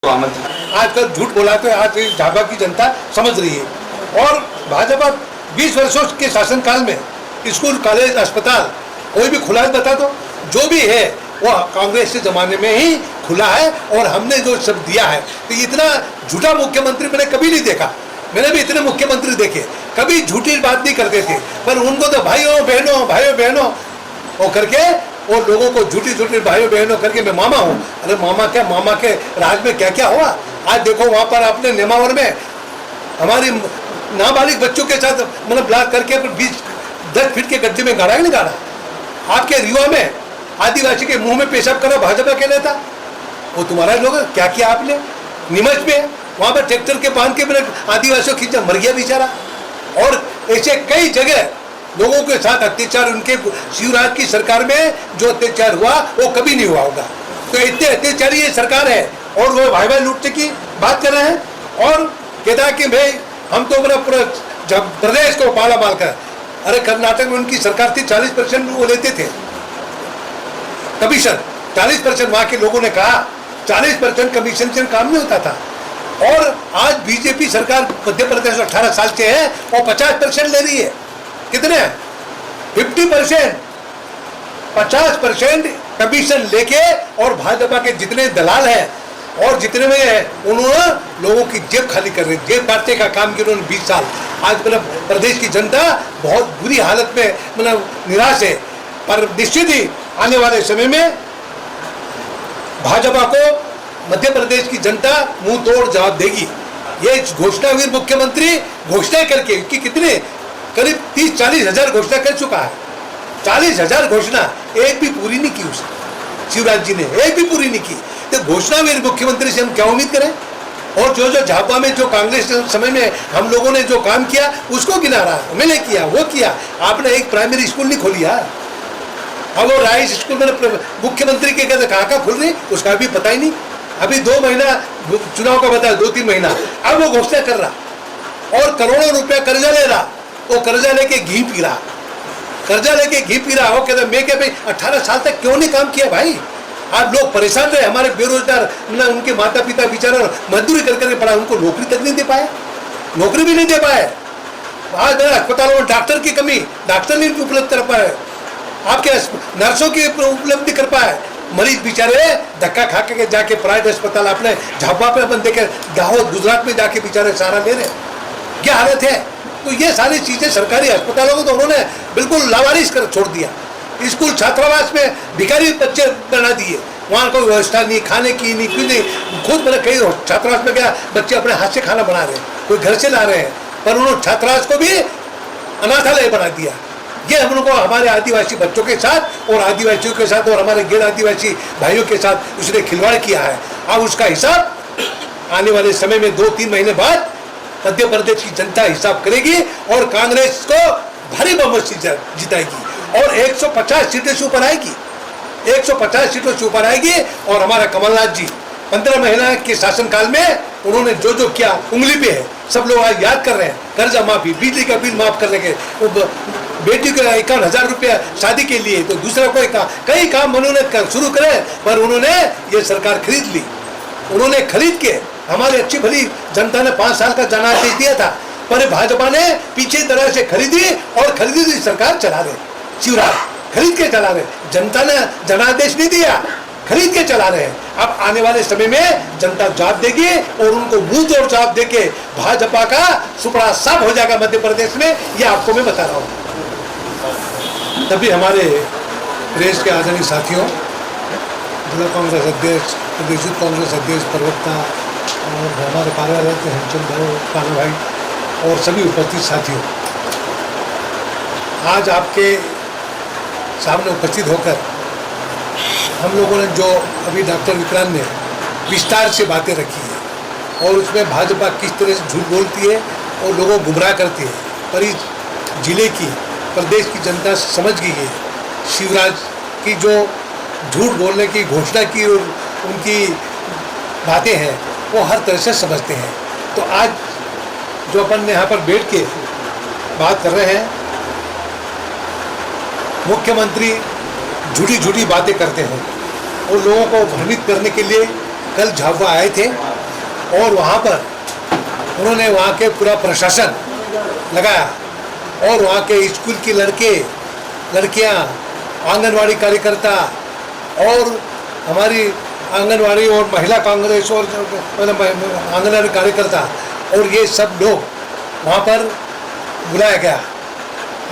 आजकल झूठ बोला तो आज झाबा की जनता समझ रही है। और भाजपा 20 वर्षों के शासनकाल में स्कूल, कॉलेज, अस्पताल कोई भी खुला है बता दो, जो भी है वो कांग्रेस के जमाने में ही खुला है और हमने जो सब दिया है। तो इतना झूठा मुख्यमंत्री मैंने कभी नहीं देखा। मैंने भी इतने मुख्यमंत्री देखे, कभी झूठी बात नहीं करते थे, पर उनको तो भाइयों बहनों वो करके और लोगों को झूठी भाइयों बहनों करके मैं मामा हूँ। अरे मामा क्या, मामा के राज में क्या क्या हुआ। आज देखो वहाँ पर आपने नेमावर में हमारी नाबालिग बच्चों के साथ मतलब ब्लाक करके 10 फीट के गड्ढे में गाड़ा ही नहीं गाड़ा। आपके रीवा में आदिवासी के मुंह में पेशाब करा भाजपा के नेता, वो तुम्हारा लोग क्या किया आपने। नीमच में वहाँ पर ट्रैक्टर के बांध के मैंने आदिवासियों खींचा, मर गया बेचारा। और ऐसे कई जगह लोगों के साथ अत्याचार, उनके शिवराज की सरकार में जो अत्याचार हुआ वो कभी नहीं हुआ होगा। तो इतने अत्याचारी ये सरकार है और वो भाई लूटने की बात कर रहे हैं और कहता कि भाई हम तो मेरा पूरा जब प्रदेश को पाला माल कर। अरे कर्नाटक में उनकी सरकार थी, 40% वो लेते थे कमीशन। 40% वहाँ के लोगों ने कहा 40% कमीशन से काम नहीं होता था। और आज बीजेपी सरकार मध्य प्रदेश 18 साल से है और 50% ले रही है। कितने 50%, 50% कमीशन लेके और भाजपा के जितने दलाल हैं और जितने में है उन्होंने लोगों की जेब खाली कर रही, जेब काटने का काम किया उन्होंने 20 साल। आज मतलब प्रदेश की जनता बहुत बुरी हालत में मतलब निराश है। पर निश्चित ही आने वाले समय में भाजपा को मध्य प्रदेश की जनता मुंह तोड़ जवाब देगी। ये घोषणावीर मुख्यमंत्री घोषणा करके कि कितने करीब 30-40 हजार घोषणा कर चुका है। 40 हजार घोषणा एक भी पूरी नहीं की उसने, शिवराज जी ने एक भी पूरी नहीं की। तो घोषणावीर मुख्यमंत्री से हम क्या उम्मीद करें। और जो झाबा में जो कांग्रेस के समय में हम लोगों ने जो काम किया उसको गिना रहा, मैंने किया वो किया। आपने एक प्राइमरी स्कूल नहीं खोली यार। अब वो राइस स्कूल में मुख्यमंत्री के कहते कहाँ खुल रही उसका भी पता ही नहीं। अभी 2 महीना चुनाव का बताया, 2-3 महीना, अब वो घोषणा कर रहा और करोड़ों रुपया कर्जा ले रहा। वो कर्जा लेके घी पी रहा, कर्जा लेके घी पी रहा। वो कहते मैं क्या भाई 18 साल तक क्यों नहीं काम किया भाई। आज लोग परेशान रहे, हमारे बेरोजगार मतलब उनके माता पिता बेचारा मजदूरी कर करके पड़ा, उनको नौकरी तक नहीं दे पाए, नौकरी भी नहीं दे पाए। आज अस्पतालों में डॉक्टर की कमी, डॉक्टर नहीं उपलब्ध कर पाए, आपके नर्सों की उपलब्धि कर पाए। मरीज बेचारे धक्का खा के जाके प्राइवेट अस्पताल अपने झाबा पे अपन देखे, दाहोद गुजरात में जाके बेचारे सहारा ले रहे, क्या हालत है। तो ये सारी चीजें सरकारी अस्पतालों को तो उन्होंने बिल्कुल लावारिस कर छोड़ दिया। स्कूल छात्रावास में भिखारी बच्चे बना दिए, वहाँ कोई व्यवस्था नहीं, खाने की नहीं, कुछ नहीं। खुद मैंने कई छात्रावास में गया, बच्चे अपने हाथ से खाना बना रहे हैं, कोई घर से ला रहे हैं, पर उन्होंने छात्रावास को भी अनाथालय बना दिया। ये हम लोग को हमारे आदिवासी बच्चों के साथ और आदिवासियों के साथ और हमारे गैर आदिवासी भाइयों के साथ उसने खिलवाड़ किया है। अब उसका हिसाब आने वाले समय में 2-3 महीने बाद मध्य प्रदेश की जनता हिसाब करेगी और कांग्रेस को भारी बहुमत से जिताएगी और 150 सीटें से ऊपर आएगी, 150 सीटों से ऊपर आएगी। और हमारा कमलनाथ जी 15 महीना के शासनकाल में उन्होंने जो जो किया उंगली पे है, सब लोग आज याद कर रहे हैं। कर्जा माफी, बिजली का बिल माफ करने के, बेटी को 51,000 रुपया शादी के लिए, तो दूसरा कोई कई काम उन्होंने शुरू करे, पर उन्होंने ये सरकार खरीद ली। उन्होंने खरीद के हमारी अच्छी भली जनता ने 5 साल का जनादेश दिया था, पर भाजपा ने पीछे तरह से खरीदी और खरीदी सरकार चला रहे, शिवराज खरीद के चला रहे। जनता ने जनादेश नहीं दिया, खरीद के चला रहे हैं। अब आने वाले समय में जनता जवाब देगी और उनको मुंह तोड़ जवाब देके भाजपा का सुपड़ा साफ हो जाएगा मध्य प्रदेश में, ये आपको मैं बता रहा हूँ। तभी हमारे प्रदेश के आदरणीय साथियों, जिला कांग्रेस अध्यक्ष, प्रदेश कांग्रेस अध्यक्ष, प्रवक्ता और हमारे कार्यालय के हेमचंद कानू भाई और सभी उपस्थित साथियों, आज आपके सामने उपस्थित होकर हम लोगों ने जो अभी डॉक्टर विक्रांत ने विस्तार से बातें रखी है और उसमें भाजपा किस तरह से झूठ बोलती है और लोगों को गुमराह करती है, पर इस जिले की प्रदेश की जनता समझ गई है शिवराज की जो झूठ बोलने की घोषणा की और उनकी बातें हैं वो हर तरह से समझते हैं। तो आज जो अपन यहाँ पर बैठ के बात कर रहे हैं, मुख्यमंत्री झूठी बातें करते हैं और लोगों को भ्रमित करने के लिए कल झाबुआ आए थे और वहाँ पर उन्होंने वहाँ के पूरा प्रशासन लगाया और वहाँ के स्कूल के लड़के लड़कियाँ, आंगनवाड़ी कार्यकर्ता और हमारी आंगनवाड़ी और महिला कांग्रेस और आंगनवाड़ी कार्यकर्ता और ये सब लोग वहाँ पर बुलाया गया।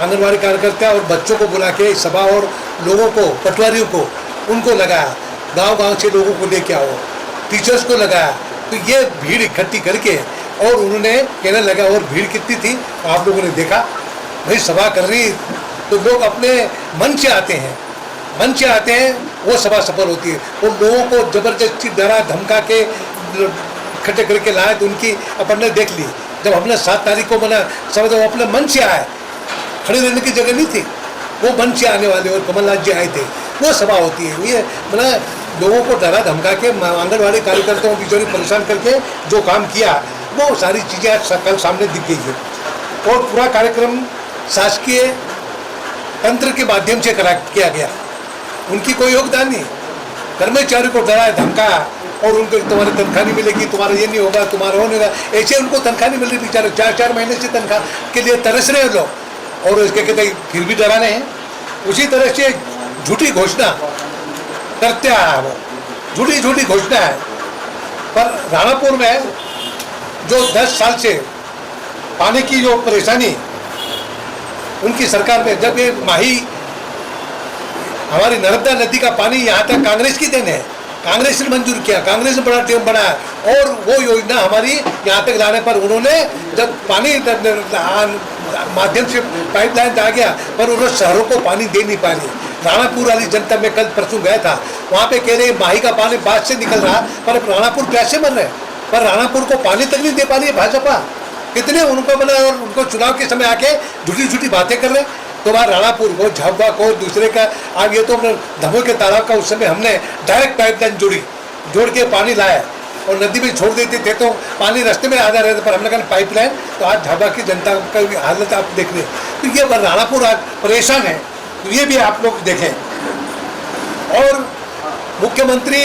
आंगनवाड़ी कार्यकर्ता और बच्चों को बुला के सभा और लोगों को, पटवारियों को, उनको लगाया, गांव-गांव से लोगों को लेके आओ, टीचर्स को लगाया। तो ये भीड़ इकट्ठी करके और उन्होंने कहने लगा, और भीड़ कितनी थी आप लोगों ने देखा, भाई सभा कर रही तो लोग अपने मन से आते हैं, मन से आते हैं, वो सभा सफल होती है। वो लोगों को जबरदस्ती डरा धमका के इकट्ठे करके लाए तो उनकी अपन ने देख ली। जब हमने 7 तारीख को बना समझ, वो अपने मन से आए, खड़े रहने की जगह नहीं थी, वो मन से आने वाले और कमलनाथ जी आए थे, वो सभा होती है। ये मतलब लोगों को डरा धमका के आंगनवाड़ी कार्यकर्ताओं की जोड़ी परेशान करके जो काम किया, वो सारी चीज़ें आज कल सामने दिख गई है। और पूरा कार्यक्रम शासकीय तंत्र के माध्यम से किया गया, उनकी कोई योगदान नहीं। कर्मचारी को डराया धमकाया और उनको तुम्हारी तनख्वाह नहीं मिलेगी, तुम्हारा ये नहीं होगा, तुम्हारा वो नहीं होगा, ऐसे उनको तनख्वाह नहीं मिल रही। बेचारे 4-4 महीने से तनख्वाह के लिए तरस रहे हैं लोग और उसके कहते फिर भी डराने हैं। उसी तरह से झूठी घोषणा करते आया, वो झूठी झूठी घोषणा है। पर राणापुर में जो 10 साल से पानी की जो परेशानी उनकी सरकार में, जब ये माही हमारी नर्मदा नदी का पानी यहाँ तक कांग्रेस की देन है, कांग्रेस ने मंजूर किया, कांग्रेस ने बड़ा टीम बनाया और वो योजना हमारी यहाँ तक लाने पर उन्होंने जब पानी माध्यम से पाइपलाइन आ गया पर उन्होंने शहरों को पानी दे नहीं पा रही। राणापुर वाली जनता में कल परसों गया था, वहाँ पे कह रहे माही का पानी बाद से निकल रहा पर राणापुर प्यासे मर रहे, पर राणापुर को पानी तक नहीं दे पा रही है भाजपा। कितने उनको बना और उनको चुनाव के समय आके झूठी झूठी बातें कर रहे। तो वहाँ राणापुर को, झाबुआ को, दूसरे का आगे ये तो धमो के तालाब का उस समय हमने डायरेक्ट पाइपलाइन जोड़ के पानी लाया और नदी में छोड़ देते थे तो पानी रास्ते में आधा रहता, पर हमने कहा पाइपलाइन। तो आज झाबुआ की जनता का हालत आप देख रहे हैं। तो ये राणापुर आज परेशान है, तो ये भी आप लोग देखें। और मुख्यमंत्री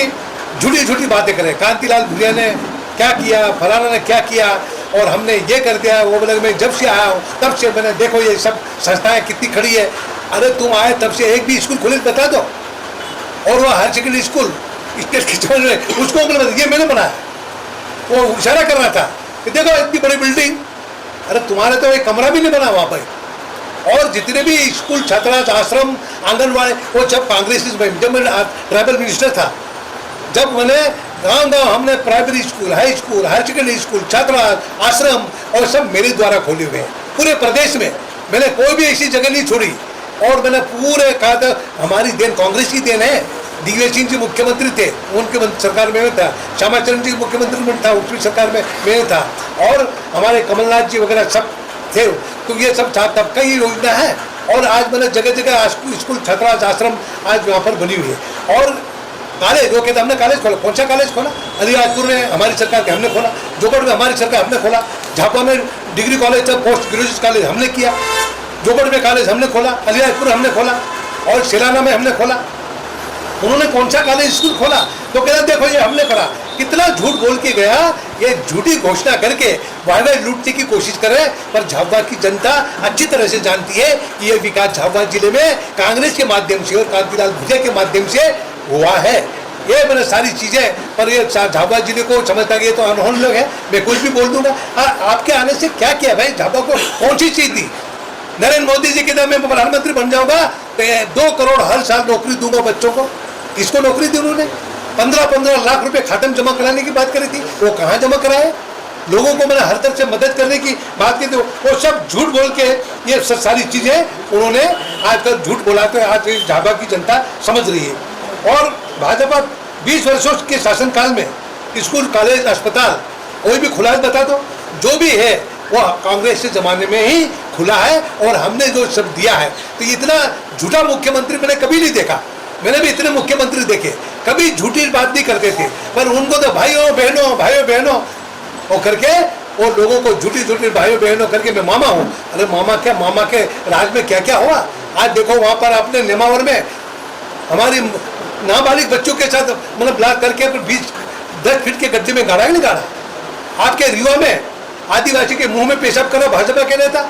झूठी झूठी बातें करें, कांतिलाल भूरिया ने क्या किया, फलाना ने क्या किया और हमने ये कर दिया, वो बोले मैं जब से आया हूँ तब से मैंने देखो ये सब संस्थाएं कितनी खड़ी है। अरे तुम आए तब से एक भी स्कूल खुले बता दो। और वो हायर सेकेंडरी स्कूल स्टेट के में उसको ये मैंने बनाया, वो इशारा कर रहा था कि देखो इतनी बड़ी बिल्डिंग, अरे तुम्हारे तो एक कमरा भी नहीं बना वहाँ पर। और जितने भी स्कूल, छात्रावास, आश्रम, आंगनवाड़ी, वो जब कांग्रेस में, जब मैं ट्राइबल मिनिस्टर था, जब मैंने गांव-गांव हमने primary school, high school, higher secondary school, छात्रावास, आश्रम और सब मेरे द्वारा खोले हुए हैं पूरे प्रदेश में। मैंने कोई भी ऐसी जगह नहीं छोड़ी और मैंने पूरे कहा था हमारी देन, कांग्रेस की देन है। दिग्विजय सिंह जी मुख्यमंत्री थे, उनके सरकार में था, श्यामाचरण जी मुख्यमंत्री में था, उसकी सरकार में था, और हमारे कमलनाथ जी वगैरह सब थे। तो ये सब तब का ही योजना है। और आज मैंने जगह जगह स्कूल, छात्रावास, आश्रम आज वहाँ पर बनी हुई है। और कॉलेज, वो कहते हमने कॉलेज खोला, कौन सा कॉलेज खोला? अलीराजपुर में हमारी सरकार के हमने खोला, जोगढ़ में हमारी सरकार हमने खोला, झाबुआ में डिग्री कॉलेज था, पोस्ट ग्रेजुएट कॉलेज हमने किया, जोगढ़ में कॉलेज हमने खोला, अलीराजपुर हमने खोला और सिलाना में हमने खोला। उन्होंने कौन सा कॉलेज स्कूल खोला? तो कहते देखो ये हमने करा। कितना झूठ बोल के गया, ये झूठी घोषणा करके वायदा लूटने की कोशिश करे। पर झाबुआ की जनता अच्छी तरह से जानती है कि ये विकास झाबुआ जिले में कांग्रेस के माध्यम से और कांतिलाल भूरिया के माध्यम से हुआ है। ये मैंने सारी चीजें, पर ये झाबुआ जिले को समझता कि ये तो अनहोनी लोग है, मैं कुछ भी बोल दूंगा। आपके आने से क्या किया भाई? झाबुआ को कौन सी चीज दी? नरेंद्र मोदी जी कहते मैं प्रधानमंत्री बन जाऊंगा तो 2 करोड़ हर साल नौकरी दूंगा बच्चों को। किसको नौकरी दी उन्होंने? 15-15 लाख रुपए खाते में जमा कराने की बात करी थी, वो कहाँ जमा कराए? लोगों को मैंने हर तरफ से मदद करने की बात की थी, वो सब झूठ बोल के ये सारी चीजें उन्होंने आजकल झूठ बोलाते हैं। आज झाबुआ की जनता समझ रही है। और भाजपा 20 वर्षों के शासनकाल में स्कूल, कॉलेज, अस्पताल कोई भी खुला है बता दो? जो भी है वो कांग्रेस के जमाने में ही खुला है और हमने जो सब दिया है। तो इतना झूठा मुख्यमंत्री मैंने कभी नहीं देखा। मैंने भी इतने मुख्यमंत्री देखे, कभी झूठी बात नहीं करते थे, पर उनको तो भाइयों बहनों वो करके वो लोगों को झूठी भाइयों बहनों करके मैं मामा हूँ। अरे मामा क्या, मामा के राज में क्या क्या हुआ? आज देखो वहाँ पर आपने नेमावर में हमारी नाबालिग बच्चों के साथ मतलब ब्लाक करके 20-10 फीट के गड्ढे में गाड़ा ही नहीं गाड़ा। आपके रीवा में आदिवासी के मुंह में पेशाब करा भाजपा के नेता,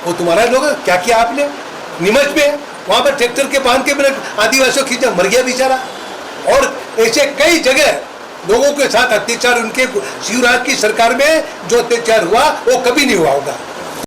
वो तुम्हारा लोग क्या किया आपने। नीमच में वहां पर ट्रैक्टर के बांध के मेरे आदिवासियों खींचा, मर गया बेचारा। और ऐसे कई जगह लोगों के साथ अत्याचार, उनके शिवराज की सरकार में जो अत्याचार हुआ वो कभी नहीं हुआ होगा।